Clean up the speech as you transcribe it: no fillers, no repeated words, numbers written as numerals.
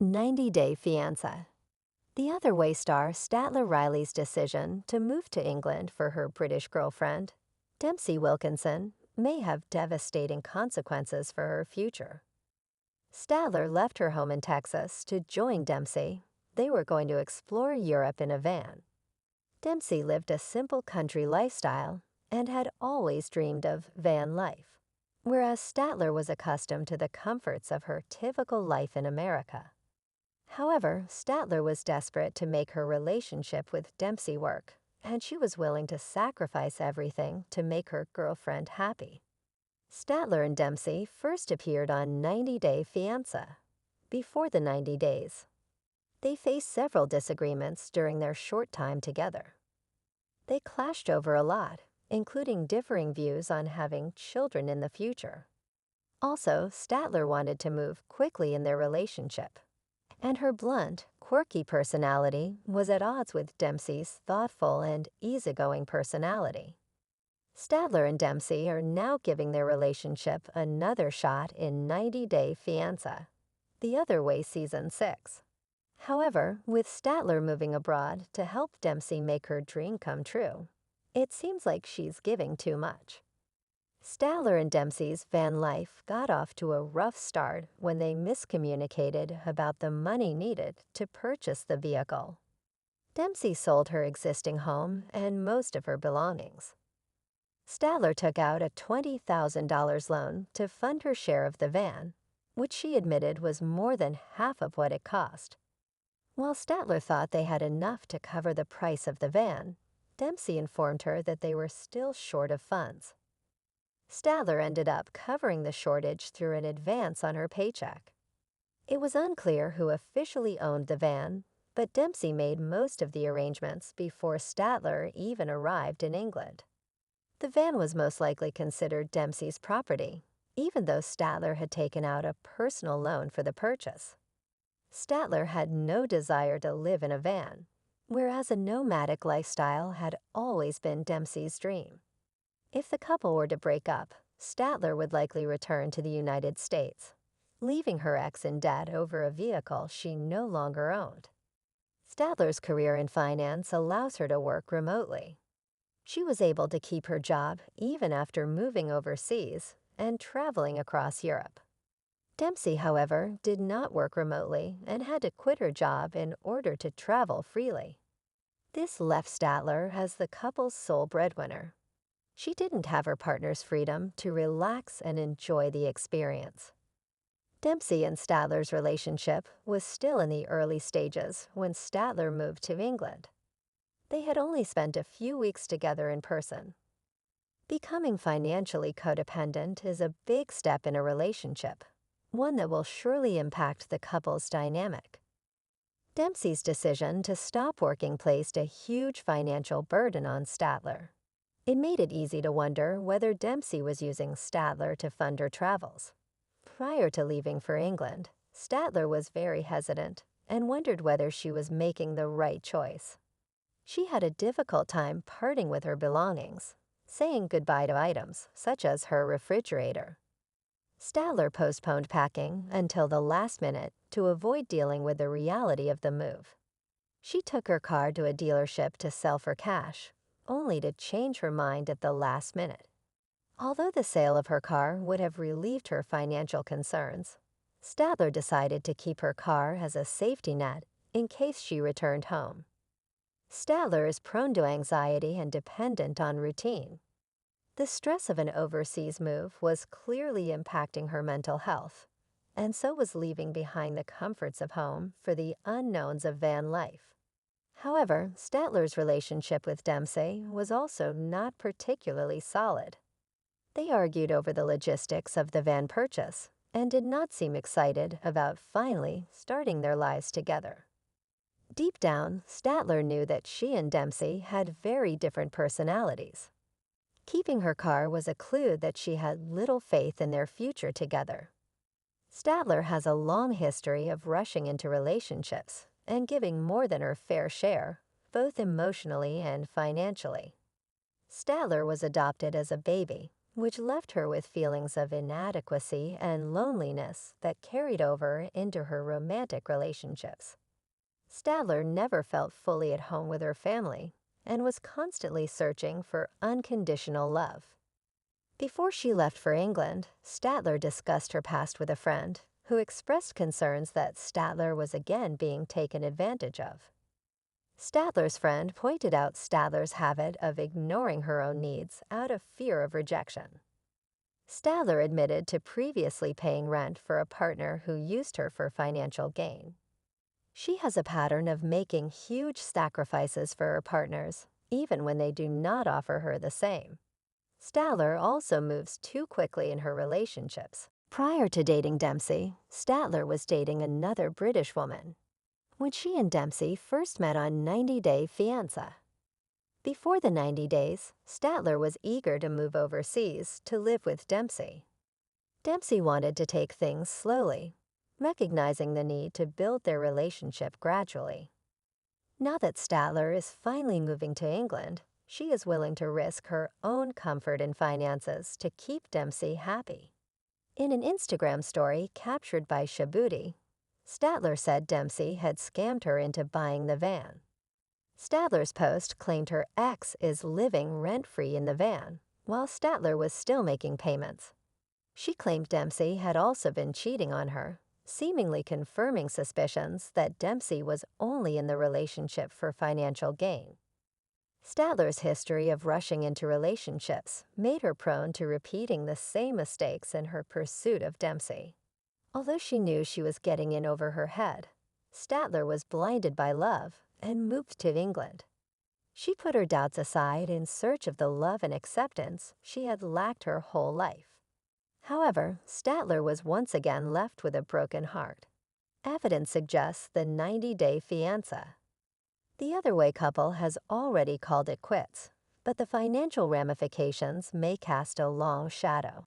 90-Day Fiancé. The other way star Statler Riley's decision to move to England for her British girlfriend, Dempsey Wilkinson, may have devastating consequences for her future. Statler left her home in Texas to join Dempsey. They were going to explore Europe in a van. Dempsey lived a simple country lifestyle and had always dreamed of van life, whereas Statler was accustomed to the comforts of her typical life in America. However, Statler was desperate to make her relationship with Dempsey work, and she was willing to sacrifice everything to make her girlfriend happy. Statler and Dempsey first appeared on 90-Day Fiancé, before the 90 days. They faced several disagreements during their short time together. They clashed over a lot, including differing views on having children in the future. Also, Statler wanted to move quickly in their relationship, and her blunt, quirky personality was at odds with Dempsey's thoughtful and easygoing personality. Statler and Dempsey are now giving their relationship another shot in 90-Day Fiancé, The Other Way Season 6. However, with Statler moving abroad to help Dempsey make her dream come true, it seems like she's giving too much. Statler and Dempsey's van life got off to a rough start when they miscommunicated about the money needed to purchase the vehicle. Dempsey sold her existing home and most of her belongings. Statler took out a $20,000 loan to fund her share of the van, which she admitted was more than half of what it cost. While Statler thought they had enough to cover the price of the van, Dempsey informed her that they were still short of funds. Statler ended up covering the shortage through an advance on her paycheck. It was unclear who officially owned the van, but Dempsey made most of the arrangements before Statler even arrived in England. The van was most likely considered Dempsey's property, even though Statler had taken out a personal loan for the purchase. Statler had no desire to live in a van, whereas a nomadic lifestyle had always been Dempsey's dream. If the couple were to break up, Statler would likely return to the United States, leaving her ex in debt over a vehicle she no longer owned. Statler's career in finance allows her to work remotely. She was able to keep her job even after moving overseas and traveling across Europe. Dempsey, however, did not work remotely and had to quit her job in order to travel freely. This left Statler as the couple's sole breadwinner. She didn't have her partner's freedom to relax and enjoy the experience. Dempsey and Statler's relationship was still in the early stages when Statler moved to England. They had only spent a few weeks together in person. Becoming financially codependent is a big step in a relationship, one that will surely impact the couple's dynamic. Dempsey's decision to stop working placed a huge financial burden on Statler. It made it easy to wonder whether Dempsey was using Statler to fund her travels. Prior to leaving for England, Statler was very hesitant and wondered whether she was making the right choice. She had a difficult time parting with her belongings, saying goodbye to items such as her refrigerator. Statler postponed packing until the last minute to avoid dealing with the reality of the move. She took her car to a dealership to sell for cash, only to change her mind at the last minute. Although the sale of her car would have relieved her financial concerns, Statler decided to keep her car as a safety net in case she returned home. Statler is prone to anxiety and dependent on routine. The stress of an overseas move was clearly impacting her mental health, and so was leaving behind the comforts of home for the unknowns of van life. However, Statler's relationship with Dempsey was also not particularly solid. They argued over the logistics of the van purchase and did not seem excited about finally starting their lives together. Deep down, Statler knew that she and Dempsey had very different personalities. Keeping her car was a clue that she had little faith in their future together. Statler has a long history of rushing into relationships and giving more than her fair share, both emotionally and financially. Statler was adopted as a baby which left her with feelings of inadequacy and loneliness that carried over into her romantic relationships. Statler never felt fully at home with her family and was constantly searching for unconditional love. Before she left for England, Statler discussed her past with a friend who expressed concerns that Statler was again being taken advantage of. Statler's friend pointed out Statler's habit of ignoring her own needs out of fear of rejection. Statler admitted to previously paying rent for a partner who used her for financial gain. She has a pattern of making huge sacrifices for her partners, even when they do not offer her the same. Statler also moves too quickly in her relationships. Prior to dating Dempsey, Statler was dating another British woman. When she and Dempsey first met on 90 Day Fiancé. Before the 90 days, Statler was eager to move overseas to live with Dempsey. Dempsey wanted to take things slowly, recognizing the need to build their relationship gradually. Now that Statler is finally moving to England, she is willing to risk her own comfort and finances to keep Dempsey happy. In an Instagram story captured by Shabuti, Statler said Dempsey had scammed her into buying the van. Statler's post claimed her ex is living rent-free in the van, while Statler was still making payments. She claimed Dempsey had also been cheating on her, seemingly confirming suspicions that Dempsey was only in the relationship for financial gain. Statler's history of rushing into relationships made her prone to repeating the same mistakes in her pursuit of Dempsey. Although she knew she was getting in over her head, Statler was blinded by love and moved to England. She put her doubts aside in search of the love and acceptance she had lacked her whole life. However, Statler was once again left with a broken heart. Evidence suggests the 90-day fiancé. The other-way couple has already called it quits, but the financial ramifications may cast a long shadow.